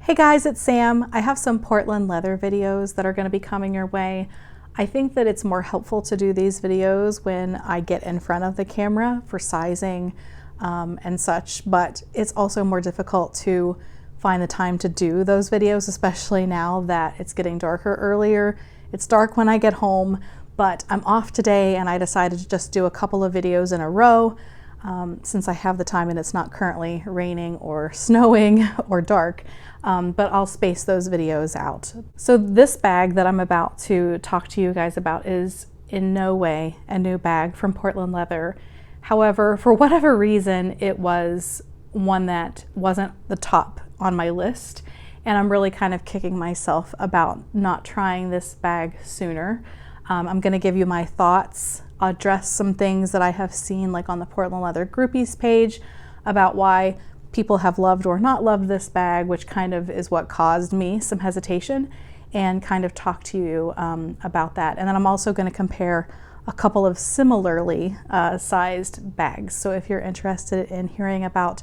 Hey guys, it's Sam. I have some Portland leather videos that are going to be coming your way. I think that it's more helpful to do these videos when I get in front of the camera for sizing and such, but it's also more difficult to find the time to do those videos, especially now that it's getting darker earlier. It's dark when I get home, but I'm off today and I decided to just do a couple of videos in a row since I have the time and it's not currently raining or snowing or dark. But I'll space those videos out. So this bag that I'm about to talk to you guys about is in no way a new bag from Portland Leather. However, for whatever reason, it was one that wasn't the top on my list. And I'm really kind of kicking myself about not trying this bag sooner. I'm gonna give you my thoughts, address some things that I have seen like on the Portland Leather Groupies page about why people have loved or not loved this bag, which kind of is what caused me some hesitation, and kind of talk to you about that. And then I'm also going to compare a couple of similarly sized bags. So if you're interested in hearing about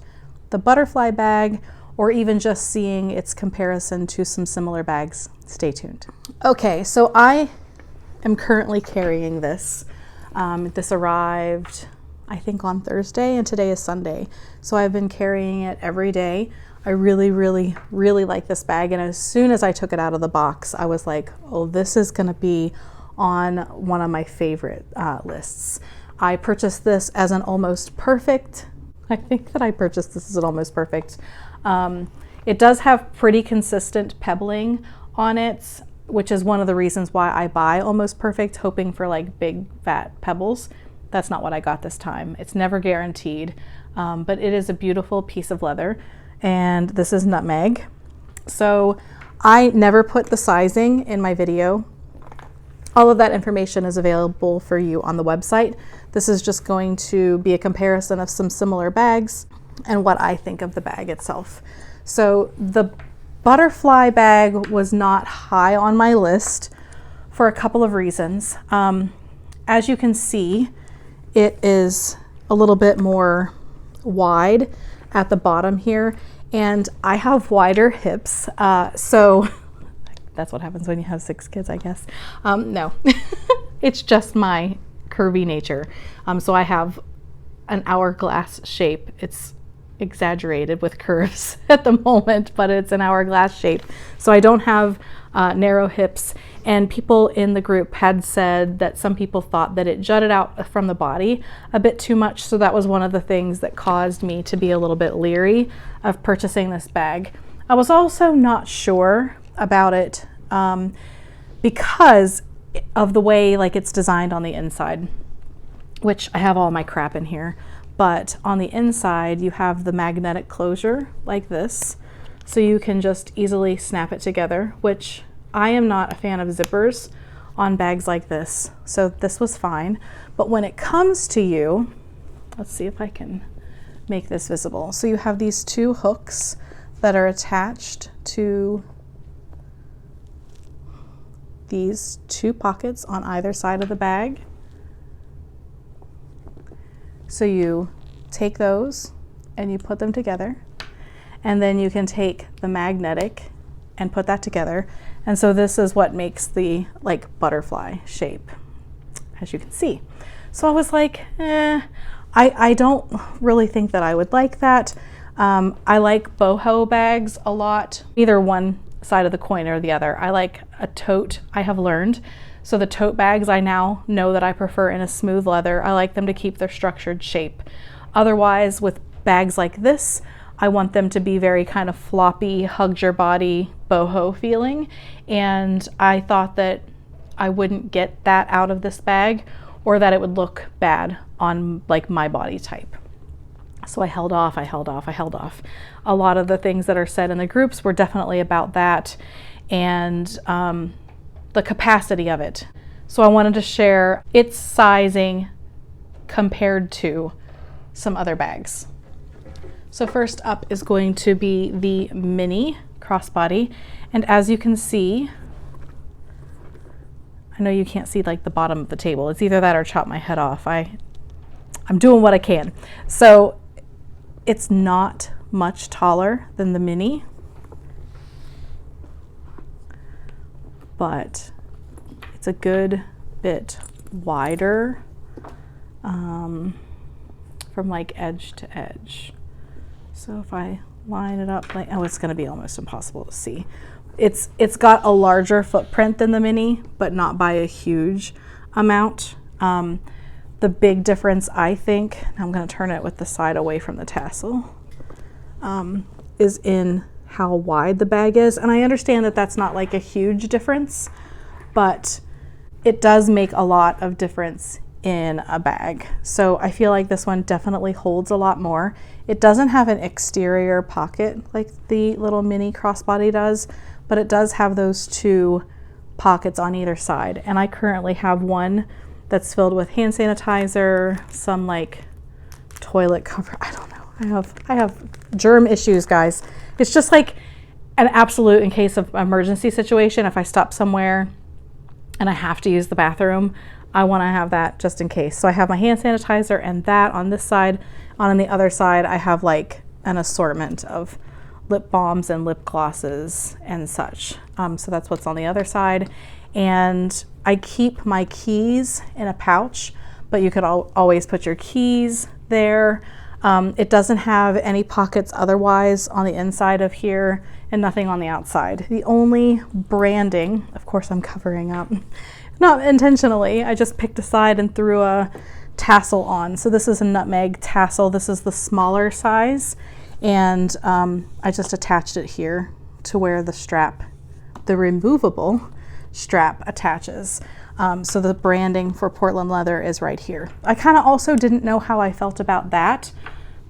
the butterfly bag or even just seeing its comparison to some similar bags, stay tuned. Okay, so I am currently carrying this. This arrived I think on Thursday and today is Sunday. So I've been carrying it every day. I really like this bag. And as soon as I took it out of the box, I was like, oh, this is gonna be on one of my favorite lists. I purchased this as an almost perfect. I think that I purchased this as an almost perfect. It does have pretty consistent pebbling on it, which is one of the reasons why I buy almost perfect, hoping for like big fat pebbles. That's not what I got this time. It's never guaranteed, but it is a beautiful piece of leather, and this is nutmeg. So I never put the sizing in my video. All of that information is available for you on the website. This is just going to be a comparison of some similar bags and what I think of the bag itself. So the butterfly bag was not high on my list for a couple of reasons. As you can see, it is a little bit more wide at the bottom here, and I have wider hips, so that's what happens when you have 6 kids, I guess. No, it's just my curvy nature. So I have an hourglass shape. It's exaggerated with curves at the moment, but it's an hourglass shape. So I don't have narrow hips, and people in the group had said that some people thought that it jutted out from the body a bit too much. So that was one of the things that caused me to be a little bit leery of purchasing this bag. I was also not sure about it because of the way like it's designed on the inside, which I have all my crap in here. But on the inside, you have the magnetic closure like this. So you can just easily snap it together, which I am not a fan of zippers on bags like this. So this was fine. But when it comes to you, let's see if I can make this visible. So you have these 2 hooks that are attached to these 2 pockets on either side of the bag. So you take those and you put them together, and then you can take the magnetic and put that together. And so this is what makes the like butterfly shape, as you can see. So I was like, I don't really think that I would like that. I like boho bags a lot, either one side of the coin or the other. I like a tote, I have learned. So the tote bags I now know that I prefer in a smooth leather. I like them to keep their structured shape. Otherwise, with bags like this, I want them to be very kind of floppy, hugged your body, boho feeling. And I thought that I wouldn't get that out of this bag, or that it would look bad on like my body type. So I held off. A lot of the things that are said in the groups were definitely about that, and the capacity of it. So I wanted to share its sizing compared to some other bags. So first up is going to be the mini crossbody. And as you can see, I know you can't see like the bottom of the table. It's either that or chop my head off. I'm doing what I can. So it's not much taller than the mini. but it's a good bit wider from like edge to edge. So if I line it up like, oh, it's going to be almost impossible to see. It's got a larger footprint than the mini, but not by a huge amount. The big difference, I think, I'm going to turn it with the side away from the tassel, is in how wide the bag is. And I understand that that's not like a huge difference, but it does make a lot of difference in a bag. So I feel like this one definitely holds a lot more. It doesn't have an exterior pocket like the little mini crossbody does, but it does have those two pockets on either side. And I currently have one that's filled with hand sanitizer, some like toilet cover. I don't know. I have germ issues, guys. It's just like an absolute in case of emergency situation. If I stop somewhere and I have to use the bathroom, I want to have that just in case. So I have my hand sanitizer and that on this side. On the other side, I have like an assortment of lip balms and lip glosses and such. So that's what's on the other side. And I keep my keys in a pouch, but you could always put your keys there. It doesn't have any pockets otherwise on the inside of here and nothing on the outside. The only branding, of course I'm covering up, not intentionally, I just picked a side and threw a tassel on. So this is a nutmeg tassel. This is the smaller size. And I just attached it here to where the strap, the removable strap attaches. So the branding for Portland Leather is right here. I kind of also didn't know how I felt about that,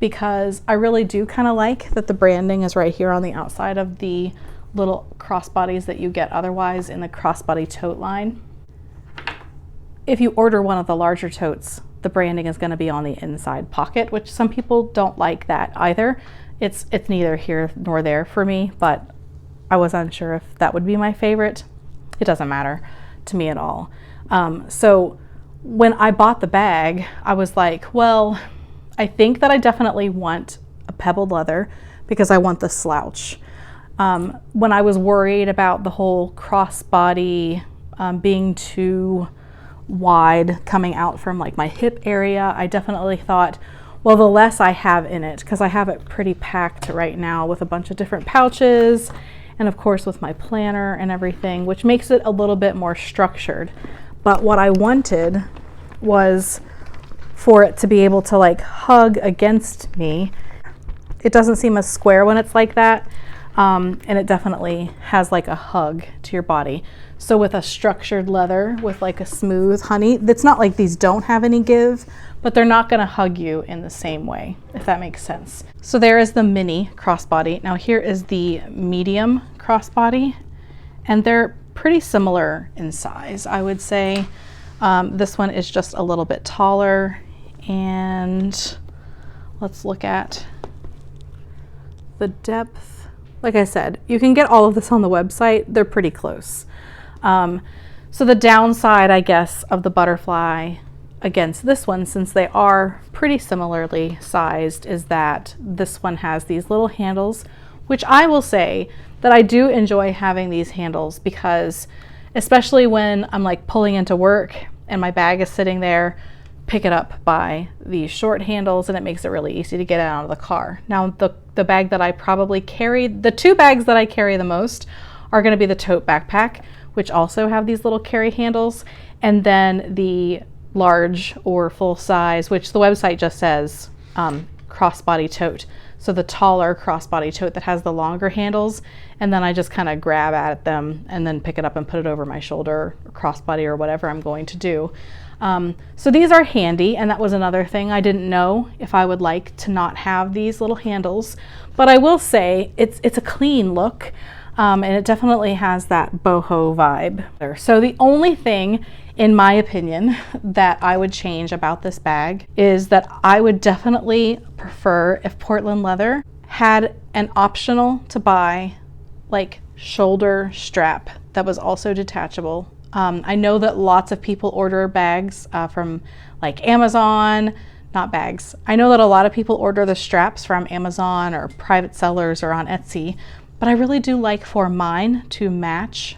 because I really do kind of like that the branding is right here on the outside of the little crossbodies that you get otherwise in the crossbody tote line. If you order one of the larger totes, the branding is going to be on the inside pocket, which some people don't like that either. It's neither here nor there for me, but I was unsure if that would be my favorite. It doesn't matter to me at all. So when I bought the bag, I was like, well, I think that I definitely want a pebbled leather because I want the slouch. When I was worried about the whole crossbody being too wide coming out from like my hip area, I definitely thought, well, the less I have in it, because I have it pretty packed right now with a bunch of different pouches and of course with my planner and everything, which makes it a little bit more structured. But what I wanted was for it to be able to like hug against me. It doesn't seem as square when it's like that. And it definitely has like a hug to your body. So with a structured leather with like a smooth honey, it's not like these don't have any give, but they're not going to hug you in the same way, if that makes sense. So there is the mini crossbody. Now here is the medium crossbody, and they're pretty similar in size, I would say. This one is just a little bit taller, and let's look at the depth. Like I said, you can get all of this on the website. They're pretty close. So the downside, I guess, of the butterfly against this one, since they are pretty similarly sized, is that this one has these little handles, which I will say that I do enjoy having these handles, because especially when I'm like pulling into work and my bag is sitting there, pick it up by these short handles, and it makes it really easy to get it out of the car. Now the bag that I probably carry, the two bags that I carry the most are going to be the tote backpack, which also have these little carry handles, and then the large or full size, which the website just says crossbody tote. So the taller crossbody tote that has the longer handles, and then I just kind of grab at them and then pick it up and put it over my shoulder, or crossbody, or whatever I'm going to do. So these are handy, and that was another thing. I didn't know if I would like to not have these little handles, but I will say it's a clean look, and it definitely has that boho vibe. So the only thing, in my opinion, that I would change about this bag is that I would definitely prefer if Portland Leather had an optional to buy like shoulder strap that was also detachable. I know that lots of people order bags from like Amazon, not bags. I know that a lot of people order the straps from Amazon or private sellers or on Etsy, but I really do like for mine to match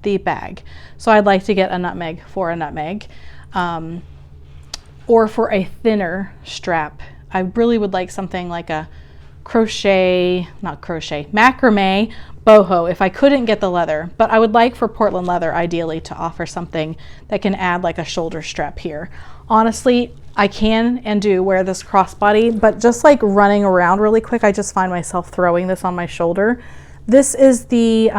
the bag. So I'd like to get a nutmeg for a nutmeg, or for a thinner strap. I really would like something like a macrame boho if I couldn't get the leather, but I would like for Portland leather ideally to offer something that can add like a shoulder strap here. Honestly, I can and do wear this crossbody, but just like running around really quick, I just find myself throwing this on my shoulder. This is the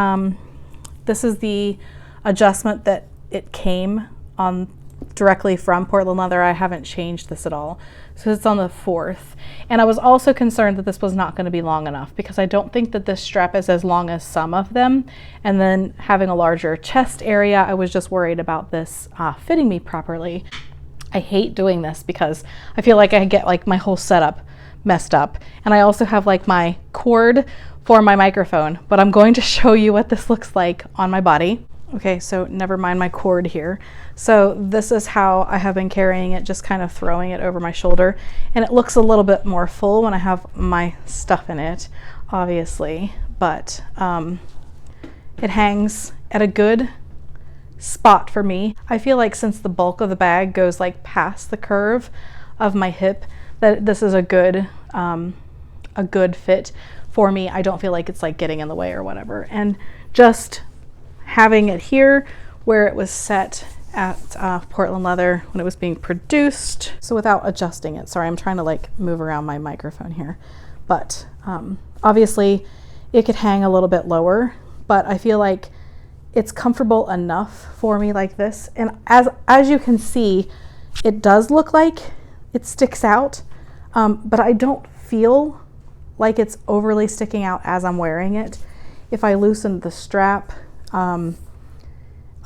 adjustment that it came on directly from Portland leather. I haven't changed this at all. So it's on the 4th. And I was also concerned that this was not going to be long enough, because I don't think that this strap is as long as some of them. And then having a larger chest area, I was just worried about this fitting me properly. I hate doing this because I feel like I get like my whole setup messed up. And I also have like my cord for my microphone, but I'm going to show you what this looks like on my body. Okay, so never mind my cord here. So this is how I have been carrying it, just kind of throwing it over my shoulder. And it looks a little bit more full when I have my stuff in it, obviously. But it hangs at a good spot for me. I feel like since the bulk of the bag goes like past the curve of my hip, that this is a good fit for me. I don't feel like it's like getting in the way or whatever. And just having it here where it was set at Portland leather when it was being produced. So without adjusting it, sorry, I'm trying to like move around my microphone here, but obviously it could hang a little bit lower, but I feel like it's comfortable enough for me like this. And as you can see, it does look like it sticks out, but I don't feel like it's overly sticking out as I'm wearing it. If I loosened the strap,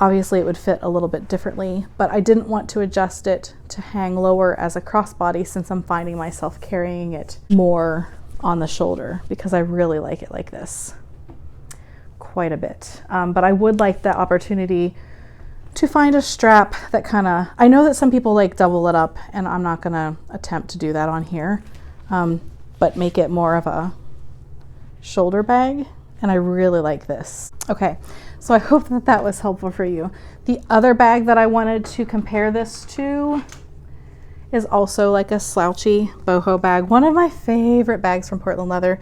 obviously it would fit a little bit differently, but I didn't want to adjust it to hang lower as a crossbody, since I'm finding myself carrying it more on the shoulder, because I really like it like this quite a bit. But I would like the opportunity to find a strap that kind of, I know that some people like double it up, and I'm not gonna attempt to do that on here, but make it more of a shoulder bag. And I really like this. Okay, so I hope that that was helpful for you. The other bag that I wanted to compare this to is also like a slouchy boho bag. One of my favorite bags from Portland leather.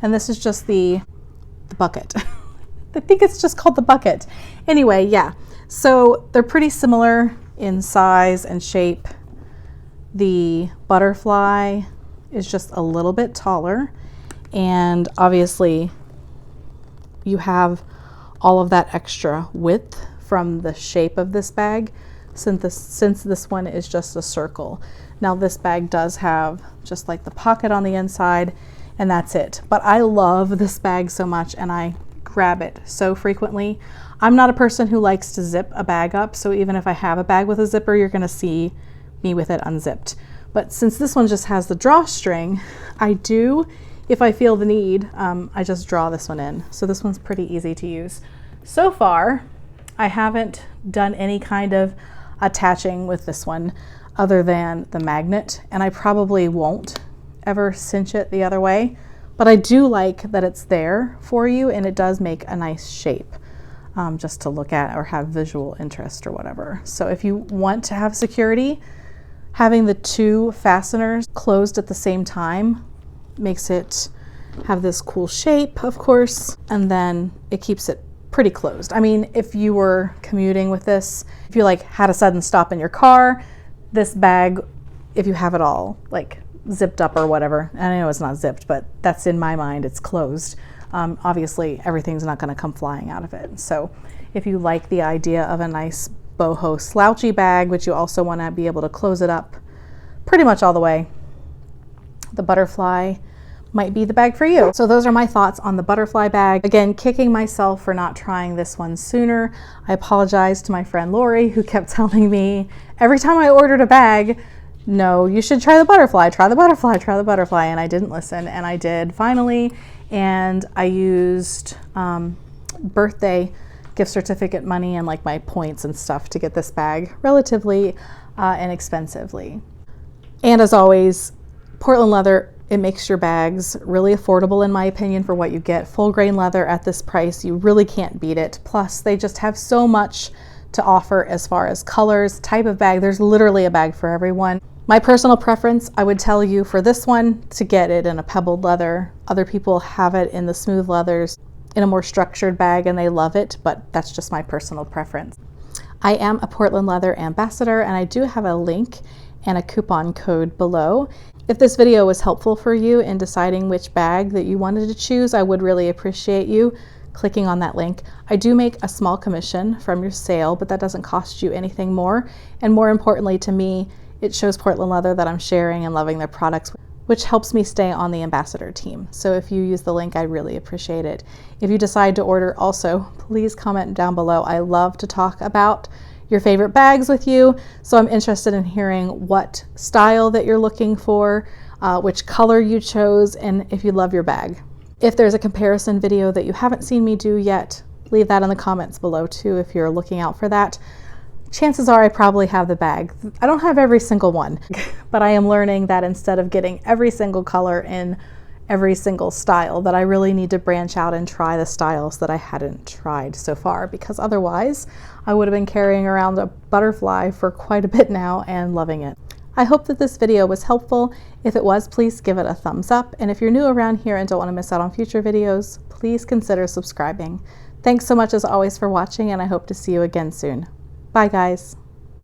And this is just the bucket. I think it's just called the bucket. Anyway, yeah. So they're pretty similar in size and shape. The butterfly is just a little bit taller, and obviously you have all of that extra width from the shape of this bag, since this one is just a circle. Now this bag does have just like the pocket on the inside, and that's it. But I love this bag so much, and I grab it so frequently. I'm not a person who likes to zip a bag up, so even if I have a bag with a zipper, you're gonna see me with it unzipped. But since this one just has the drawstring, I do, if I feel the need, I just draw this one in. So this one's pretty easy to use. So far, I haven't done any kind of attaching with this one other than the magnet, and I probably won't ever cinch it the other way, but I do like that it's there for you, and it does make a nice shape just to look at or have visual interest or whatever. So if you want to have security, having the two fasteners closed at the same time makes it have this cool shape, of course, and then it keeps it pretty closed. I mean, if you were commuting with this, if you like had a sudden stop in your car, this bag, if you have it all like zipped up or whatever, and I know it's not zipped, but that's in my mind, it's closed. Obviously everything's not going to come flying out of it. So if you like the idea of a nice boho slouchy bag, but you also want to be able to close it up pretty much all the way, the butterfly might be the bag for you. So those are my thoughts on the butterfly bag. Again, kicking myself for not trying this one sooner. I apologize to my friend Lori, who kept telling me every time I ordered a bag, no, you should try the butterfly, try the butterfly, try the butterfly. And I didn't listen, and I did finally. And I used birthday gift certificate money and like my points and stuff to get this bag relatively inexpensively. And as always, Portland leather It makes your bags really affordable, in my opinion, for what you get. Full grain leather at this price, you really can't beat it. Plus, they just have so much to offer as far as colors, type of bag. There's literally a bag for everyone. My personal preference, I would tell you for this one to get it in a pebbled leather. Other people have it in the smooth leathers in a more structured bag and they love it, but that's just my personal preference. I am a Portland Leather ambassador and I do have a link and a coupon code below. If this video was helpful for you in deciding which bag that you wanted to choose, I would really appreciate you clicking on that link. I do make a small commission from your sale, but that doesn't cost you anything more. And more importantly to me, it shows Portland Leather that I'm sharing and loving their products, which helps me stay on the ambassador team. So if you use the link, I'd really appreciate it. If you decide to order also, please comment down below. I love to talk about your favorite bags with you. So I'm interested in hearing what style that you're looking for, which color you chose, and if you love your bag. If there's a comparison video that you haven't seen me do yet, leave that in the comments below too if you're looking out for that. Chances are I probably have the bag. I don't have every single one, but I am learning that instead of getting every single color in every single style, that I really need to branch out and try the styles that I hadn't tried so far, because otherwise I would have been carrying around a butterfly for quite a bit now and loving it. I hope that this video was helpful. If it was, please give it a thumbs up. And if you're new around here and don't want to miss out on future videos, please consider subscribing. Thanks so much as always for watching, and I hope to see you again soon. Bye guys.